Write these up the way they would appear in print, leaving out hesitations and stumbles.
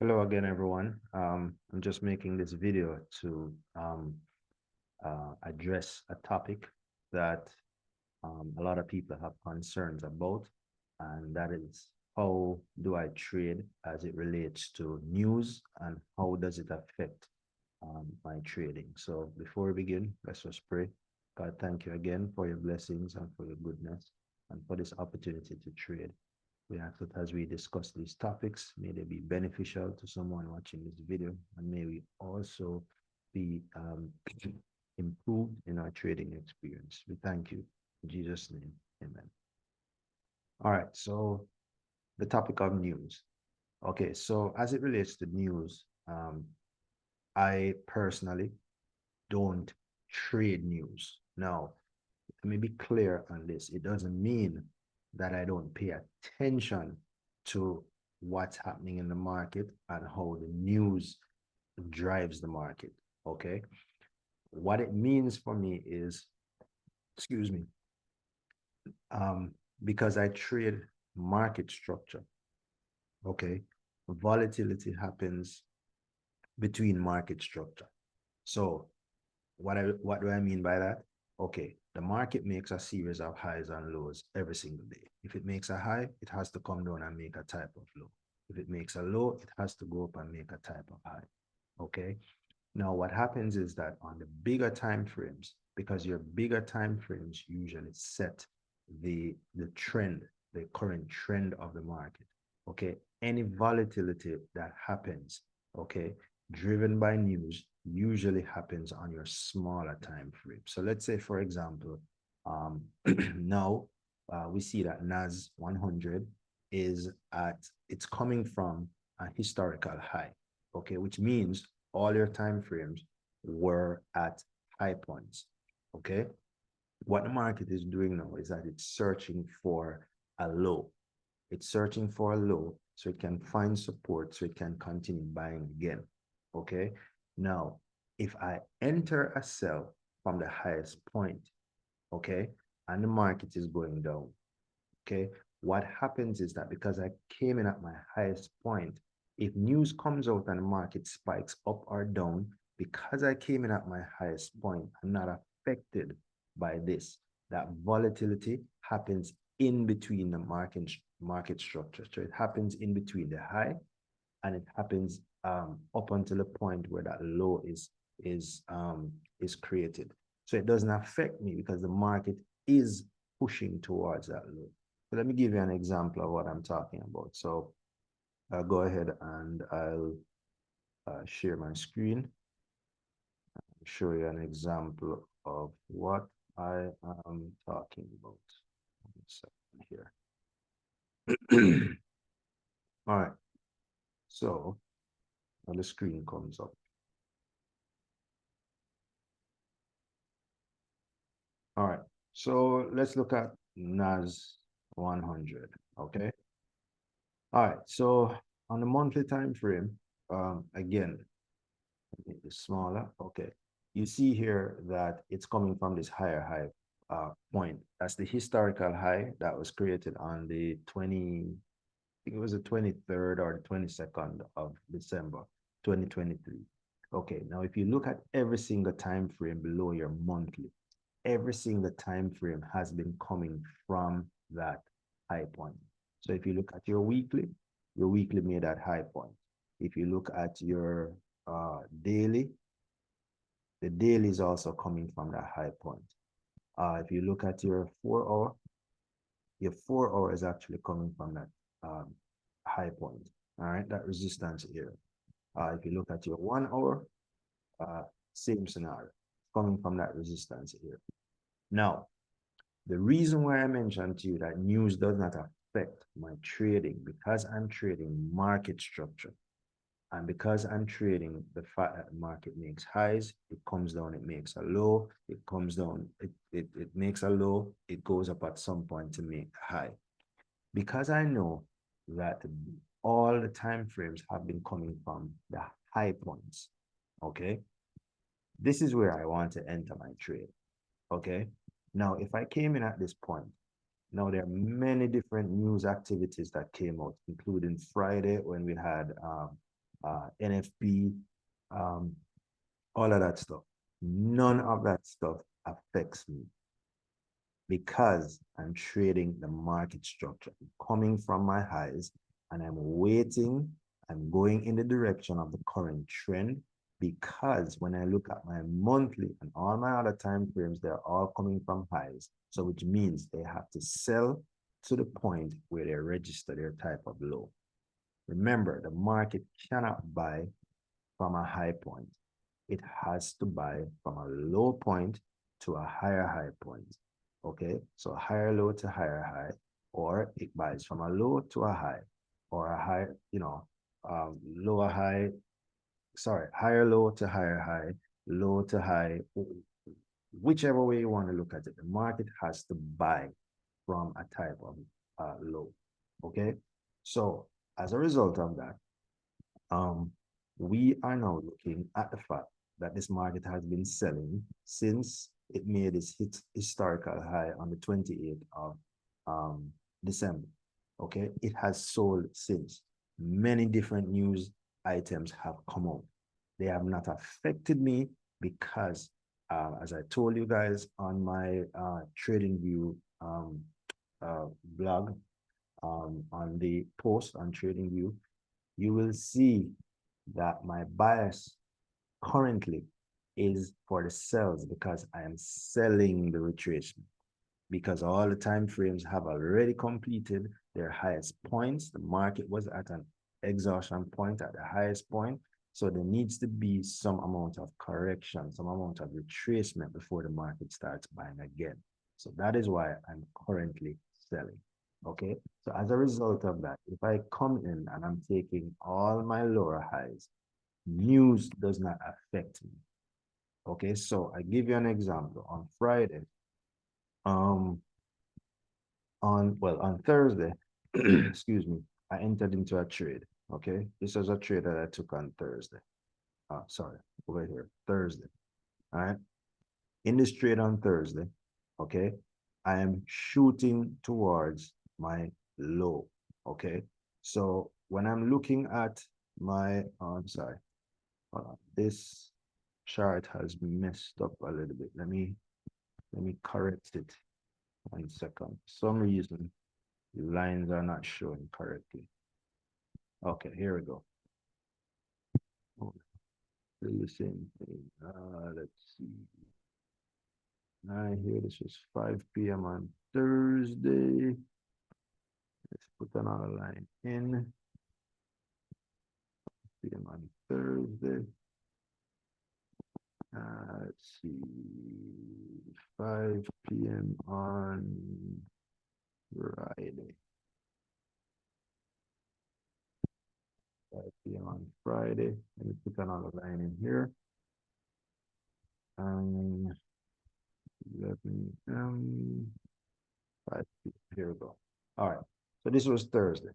Hello again, everyone. I'm just making this video to address a topic that a lot of people have concerns about, and that is how do I trade as it relates to news and how does it affect my trading. So before we begin, let's just pray. God, thank you again for your blessings and for your goodness and for this opportunity to trade. We ask that as we discuss these topics, may they be beneficial to someone watching this video, and may we also be improved in our trading experience. We thank you. In Jesus' name, amen. All right, so the topic of news. Okay, so as it relates to news, I personally don't trade news. Now, let me be clear on this. It doesn't mean that I don't pay attention to what's happening in the market and how the news drives the market. Okay. What it means for me is, excuse me, because I trade market structure. Okay. Volatility happens between market structure. So what do I mean by that? Okay, the market makes a series of highs and lows every single day. If it makes a high, it has to come down and make a type of low. If it makes a low, it has to go up and make a type of high. Okay. Now, what happens is that on the bigger time frames, because your bigger time frames usually set the trend, the current trend of the market. Okay. Any volatility that happens, okay, driven by news usually happens on your smaller time frame. So let's say, for example, now we see that NAS100 is it's coming from a historical high, okay, which means all your time frames were at high points, okay? What the market is doing now is that it's searching for a low. It's searching for a low so it can find support so it can continue buying again. Okay. Now, if I enter a sell from the highest point, okay, and the market is going down, okay, what happens is that because I came in at my highest point, if news comes out and the market spikes up or down, because I came in at my highest point, I'm not affected by this. That volatility happens in between the market structure. So it happens in between the high and it happens up until the point where that low is created. So it doesn't affect me because the market is pushing towards that low. So let me give you an example of what I'm talking about. So I'll go ahead and I'll share my screen, show you an example of what I am talking about. One second here. All right. So when the screen comes up. All right. So let's look at NAS 100. Okay. All right. So on the monthly time frame, again, make this smaller. Okay. You see here that it's coming from this higher high point. That's the historical high that was created on the 20, I think it was the 23rd or the 22nd of December, 2023. Okay, now if you look at every single time frame below your monthly, every single time frame has been coming from that high point. So if you look at your weekly made that high point. If you look at your daily, the daily is also coming from that high point. If you look at your 4 hour is actually coming from that high point. All right, that resistance here. If you look at your 1 hour, same scenario, coming from that resistance here. Now, the reason why I mentioned to you that news does not affect my trading because I'm trading market structure. And because I'm trading the fact that the market makes highs, it comes down, it makes a low, it comes down, it makes a low, it goes up at some point to make a high. Because I know that all the time frames have been coming from the high points, okay? This is where I want to enter my trade, okay? Now, if I came in at this point, now there are many different news activities that came out, including Friday when we had NFP, all of that stuff. None of that stuff affects me because I'm trading the market structure. I'm coming from my highs and I'm waiting. I'm going in the direction of the current trend because when I look at my monthly and all my other time frames, they're all coming from highs. So which means they have to sell to the point where they register their type of low. Remember, the market cannot buy from a high point. It has to buy from a low point to a higher high point. Okay, so higher low to higher high, or it buys from a low to a high, or a high, lower high, sorry, higher low to higher high, low to high, whichever way you want to look at it. The market has to buy from a type of low. Okay, so as a result of that, we are now looking at the fact that this market has been selling since it made its historical high on the 28th of December. Okay, it has sold since. Many different news items have come out. They have not affected me because, as I told you guys on my TradingView blog, on the post on TradingView, you will see that my bias currently is for the sells because I am selling the retracement because all the time frames have already completed their highest points. The market was at an exhaustion point at the highest point. So there needs to be some amount of correction, some amount of retracement before the market starts buying again. So that is why I'm currently selling. Okay, so as a result of that, if I come in and I'm taking all my lower highs, news does not affect me. Okay, so I give you an example. On Friday, on Thursday, excuse me, I entered into a trade. Okay, this was a trade that I took on Thursday. Sorry, over here, Thursday. All right, in this trade on Thursday, okay, I am shooting towards my low. Okay, so when I'm looking at my, I'm sorry, this chart has messed up a little bit. Let me correct it. 1 second. For some reason, the lines are not showing correctly. Okay, here we go. Oh, the same thing. Let's see. I hear this was 5 p.m. on Thursday. Let's put another line in. PM on Thursday. Let's see. 5 p.m. on Friday. 5 p.m. on Friday. Let me put another line in here. 11 5 p.m. Here we go. All right. So this was Thursday.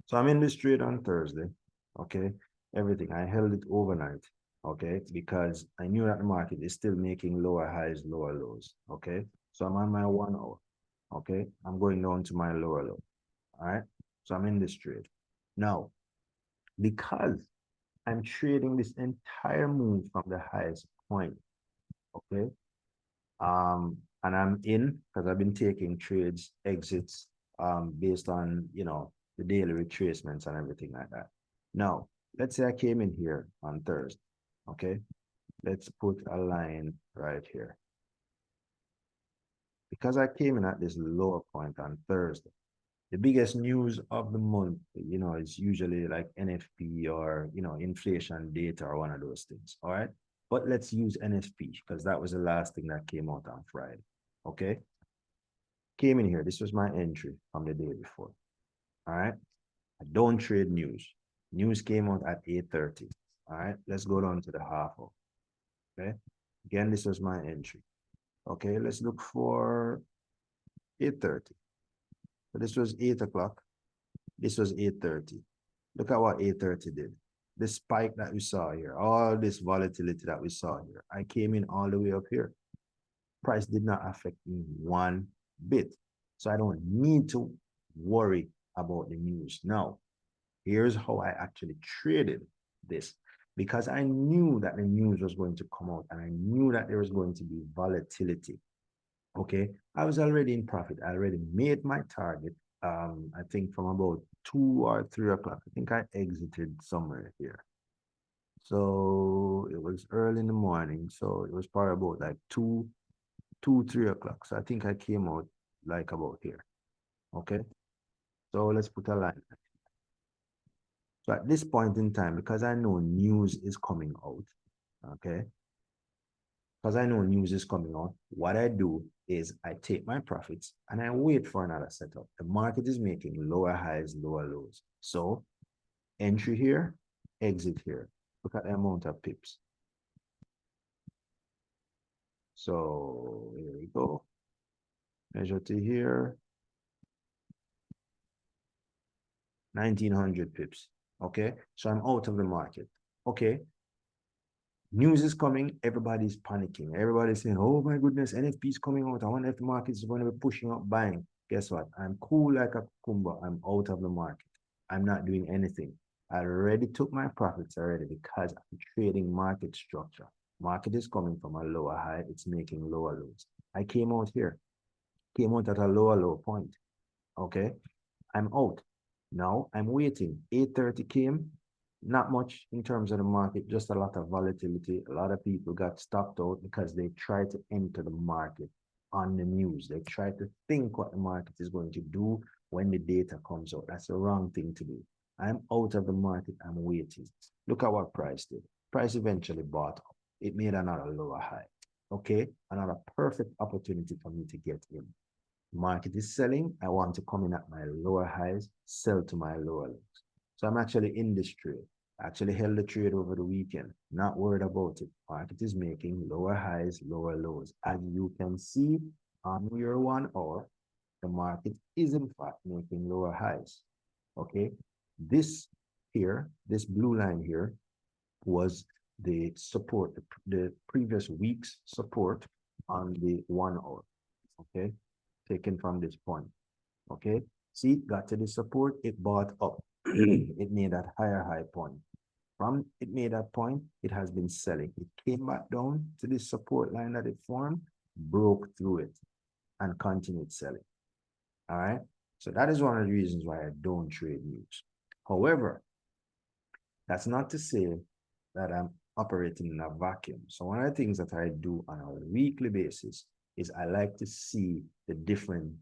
So I'm in this trade on Thursday. Okay. Everything. I held it overnight. Okay. Because I knew that the market is still making lower highs, lower lows. Okay. So I'm on my 1 hour. Okay. I'm going down to my lower low. All right. So I'm in this trade. Now, because I'm trading this entire move from the highest point. Okay. And I'm in because I've been taking trades, exits, based on, the daily retracements and everything like that. Now, let's say I came in here on Thursday. Okay. Let's put a line right here. Because I came in at this lower point on Thursday, the biggest news of the month, is usually like NFP or, inflation data or one of those things. All right. But let's use NFP because that was the last thing that came out on Friday. Okay. Came in here. This was my entry from the day before. All right. I don't trade news. News came out at 8:30. All right. Let's go down to the half hour. Okay. Again, this was my entry. Okay. Let's look for 8:30. So this was 8 o'clock. This was 8:30. Look at what 8:30 did. The spike that we saw here, all this volatility that we saw here. I came in all the way up here. Price did not affect me one bit. So I don't need to worry about the news. Now, here's how I actually traded. this, because I knew that the news was going to come out and I knew that there was going to be volatility. Okay, I was already in profit. I already made my target. I think from about 2 or 3 o'clock. I think I exited somewhere here. So it was early in the morning. So it was probably about like 3 o'clock. So I think I came out like about here. Okay. So let's put a line. So at this point in time, because I know news is coming out, okay, because I know news is coming out, what I do is I take my profits and I wait for another setup. The market is making lower highs, lower lows. So entry here, exit here. Look at the amount of pips. So here we go. Measure to here, 1900 pips. Okay, so I'm out of the market. Okay, news is coming, everybody's panicking. Everybody's saying, oh my goodness, NFP is coming out. I wonder if the market is going to be pushing up buying. Guess what? I'm cool like a cucumber. I'm out of the market. I'm not doing anything. I already took my profits already because I'm trading market structure. Market is coming from a lower high. It's making lower lows. I came out here, came out at a lower low point. Okay, I'm out. Now I'm waiting. 8:30 came, not much in terms of the market, just a lot of volatility. A lot of people got stopped out because they tried to enter the market on the news. They try to think what the market is going to do when the data comes out. That's the wrong thing to do. I'm out of the market. I'm waiting. Look at what price did. Price eventually bought up. It made another lower high. Okay, another perfect opportunity for me to get in. Market is selling. I want to come in at my lower highs, sell to my lower lows. So I'm actually in this trade. I actually held the trade over the weekend, not worried about it. Market is making lower highs, lower lows. As you can see on your 1 hour, the market is in fact making lower highs. Okay, this here, this blue line here was the support, the previous week's support on the 1 hour. Okay, taken from this point. Okay, see, got to the support, it bought up. It made that higher high point. From it made that point, it has been selling. It came back down to this support line that it formed, broke through it, and continued selling. All right. So that is one of the reasons why I don't trade news. However, that's not to say that I'm operating in a vacuum. So one of the things that I do on a weekly basis is I like to see the different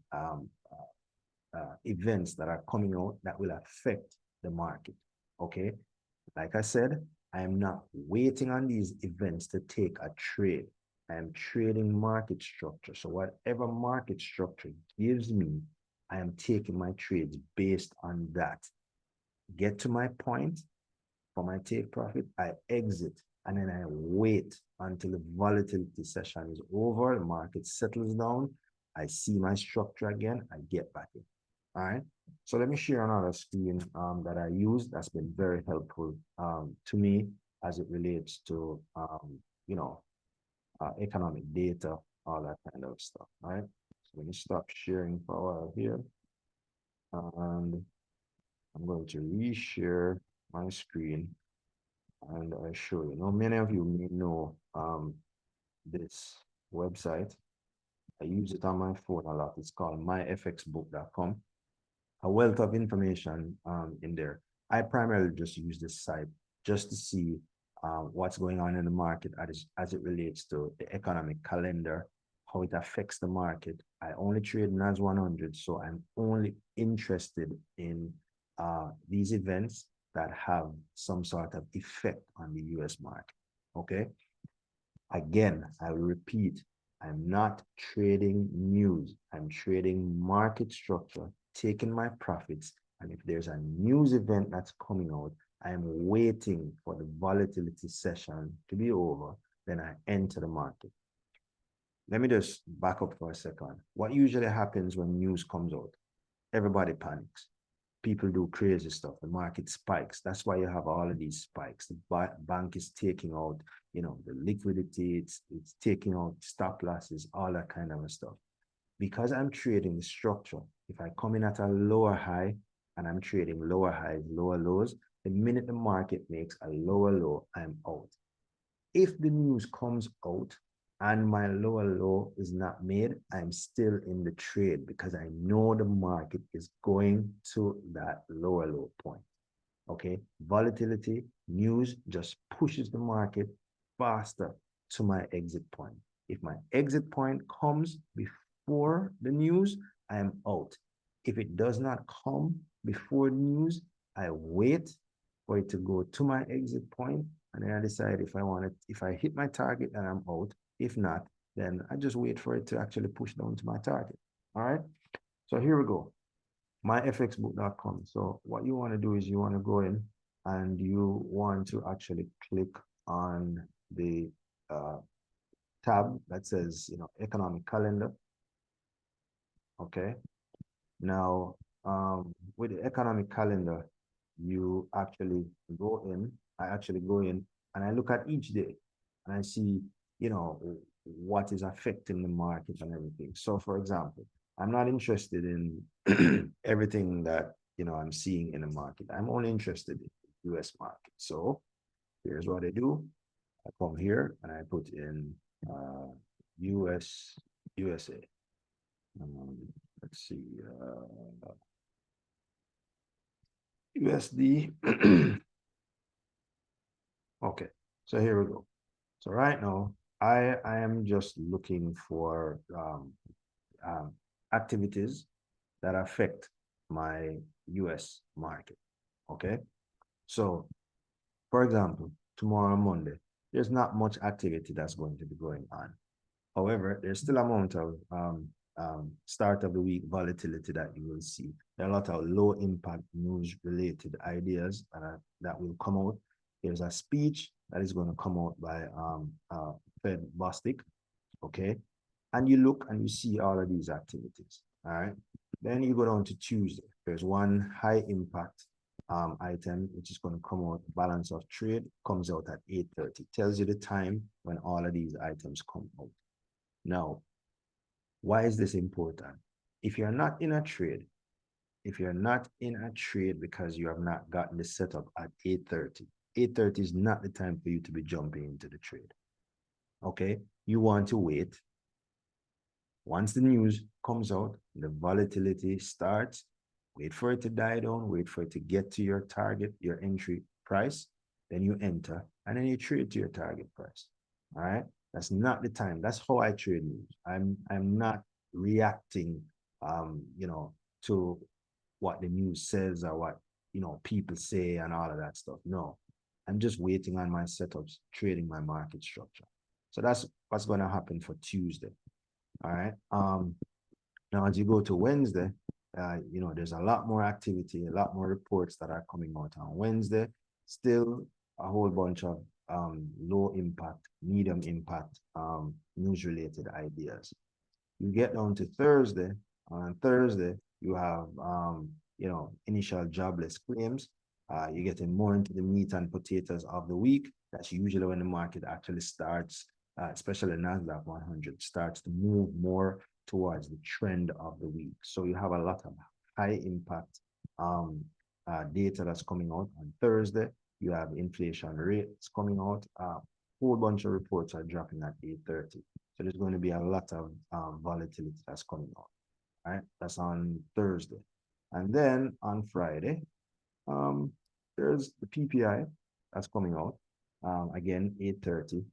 events that are coming out that will affect the market. Okay. Like I said, I am not waiting on these events to take a trade. I am trading market structure. So whatever market structure gives me, I am taking my trades based on that. Get to my point for my take profit, I exit and then I wait until the volatility session is over, the market settles down, I see my structure again, I get back in. All right. So let me share another screen that I use that's been very helpful to me as it relates to, economic data, all that kind of stuff. All right. So let me stop sharing for a while here. And I'm going to reshare my screen and I show you. Now, many of you may know this website. I use it on my phone a lot. It's called myfxbook.com. A wealth of information in there. I primarily just use this site just to see what's going on in the market as it relates to the economic calendar, how it affects the market. I only trade NAS100, so I'm only interested in these events that have some sort of effect on the US market. Okay. Again, I will repeat, I'm not trading news. I'm trading market structure, taking my profits. And if there's a news event that's coming out, I'm waiting for the volatility session to be over. Then I enter the market. Let me just back up for a second. What usually happens when news comes out? Everybody panics. People do crazy stuff. The market spikes. That's why you have all of these spikes. The bank is taking out, the liquidity. It's taking out stop losses, all that kind of stuff. Because I'm trading the structure, if I come in at a lower high, and I'm trading lower highs, lower lows, the minute the market makes a lower low, I'm out. If the news comes out and my lower low is not made, I'm still in the trade because I know the market is going to that lower low point. Okay, volatility, news just pushes the market faster to my exit point. If my exit point comes before the news, I am out. If it does not come before the news, I wait for it to go to my exit point, and then I decide if I want it, if I hit my target, then I'm out. If not, then I just wait for it to actually push down to my target. All right. So here we go. myfxbook.com. So what you want to do is you want to go in and you want to actually click on the tab that says, economic calendar. Okay. Now, with the economic calendar, you actually go in, I actually go in and I look at each day and I see, what is affecting the market and everything. So for example, I'm not interested in everything that, I'm seeing in the market. I'm only interested in the US market. So here's what I do. I come here and I put in USA. Let's see, USD. Okay, so here we go. So right now, I am just looking for activities that affect my US market. Okay, so for example, tomorrow Monday, there's not much activity that's going to be going on. However, there's still amount of start of the week volatility that you will see. There are a lot of low impact news related ideas that will come out. There's a speech that is going to come out by Fed Bostic, okay? And you look and you see all of these activities, all right? Then you go down to Tuesday. There's one high impact item, which is going to come out, balance of trade, comes out at 8:30. Tells you the time when all of these items come out. Now, why is this important? If you're not in a trade, because you have not gotten the setup at 8:30, 8:30 is not the time for you to be jumping into the trade. Okay? You want to wait. Once the news comes out, the volatility starts, wait for it to die down, wait for it to get to your target, your entry price, then you enter, and then you trade to your target price. All right? That's not the time. That's how I trade news. I'm not reacting to what the news says or what people say and all of that stuff. No. I'm just waiting on my setups, trading my market structure. So that's what's going to happen for Tuesday. All right. Now as you go to Wednesday, there's a lot more activity, a lot more reports that are coming out on Wednesday. Still a whole bunch of low impact, medium impact news related ideas. You get down to Thursday. On Thursday, you have initial jobless claims. You're getting more into the meat and potatoes of the week. That's usually when the market actually starts, especially NAS100, starts to move more towards the trend of the week. So you have a lot of high impact data that's coming out on Thursday. You have inflation rates coming out. A whole bunch of reports are dropping at 8:30. So there's going to be a lot of volatility that's coming out. All right, that's on Thursday. And then on Friday, there's the PPI that's coming out. Again, 8:30.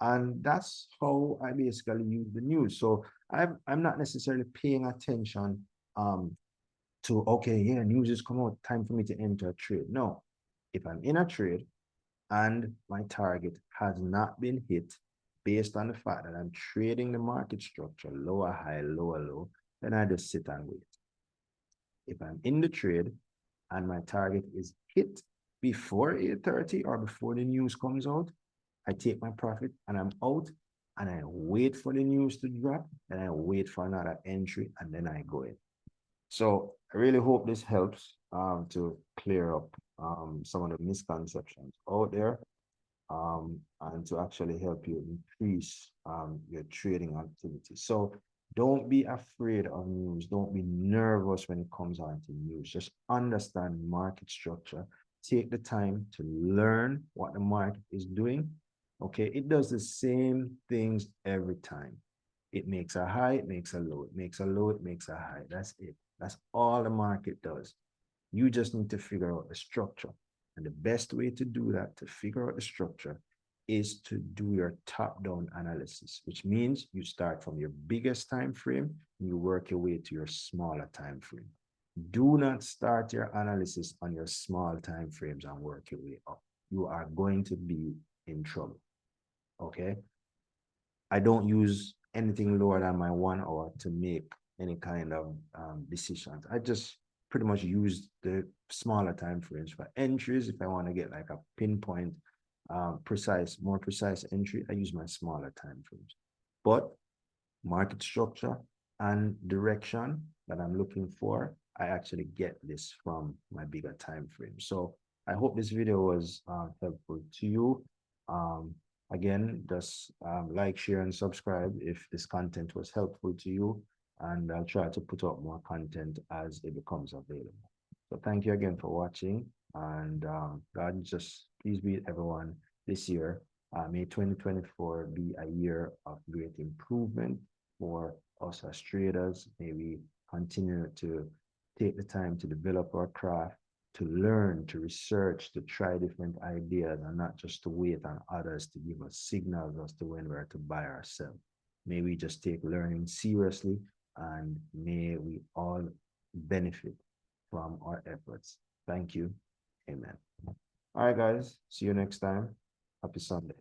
And that's how I basically use the news. So I'm not necessarily paying attention to, okay, yeah, news is coming out, time for me to enter a trade. No, if I'm in a trade and my target has not been hit based on the fact that I'm trading the market structure, lower high, lower low, then I just sit and wait. If I'm in the trade and my target is hit before 8:30 or before the news comes out, I take my profit and I'm out and I wait for the news to drop and I wait for another entry and then I go in. So I really hope this helps to clear up some of the misconceptions out there and to actually help you increase your trading activity. So Don't be afraid of news. Don't be nervous when it comes on to news. Just understand market structure. Take the time to learn what the market is doing. Okay, it does the same things every time. It makes a high, it makes a low, it makes a low, it makes a high. That's it. That's all the market does. You just need to figure out the structure. And the best way to do that, to figure out the structure, is to do your top-down analysis, which means you start from your biggest time frame and you work your way to your smaller time frame. Do not start your analysis on your small time frames and work your way up. You are going to be in trouble. Okay. I don't use anything lower than my 1 hour to make any kind of decisions. I just pretty much use the smaller time frames for entries. If I want to get like a pinpoint, more precise entry, I use my smaller time frames. But market structure and direction that I'm looking for, I actually get this from my bigger time frame. So I hope this video was helpful to you. Again, just like, share, and subscribe if this content was helpful to you. And I'll try to put up more content as it becomes available. So thank you again for watching. And God just please be with everyone this year. May 2024 be a year of great improvement for us as traders. May we continue to take the time to develop our craft, to learn, to research, to try different ideas, and not just to wait on others to give us signals as to when we're to buy or sell. May we just take learning seriously, and may we all benefit from our efforts. Thank you. Amen. All right, guys. See you next time. Happy Sunday.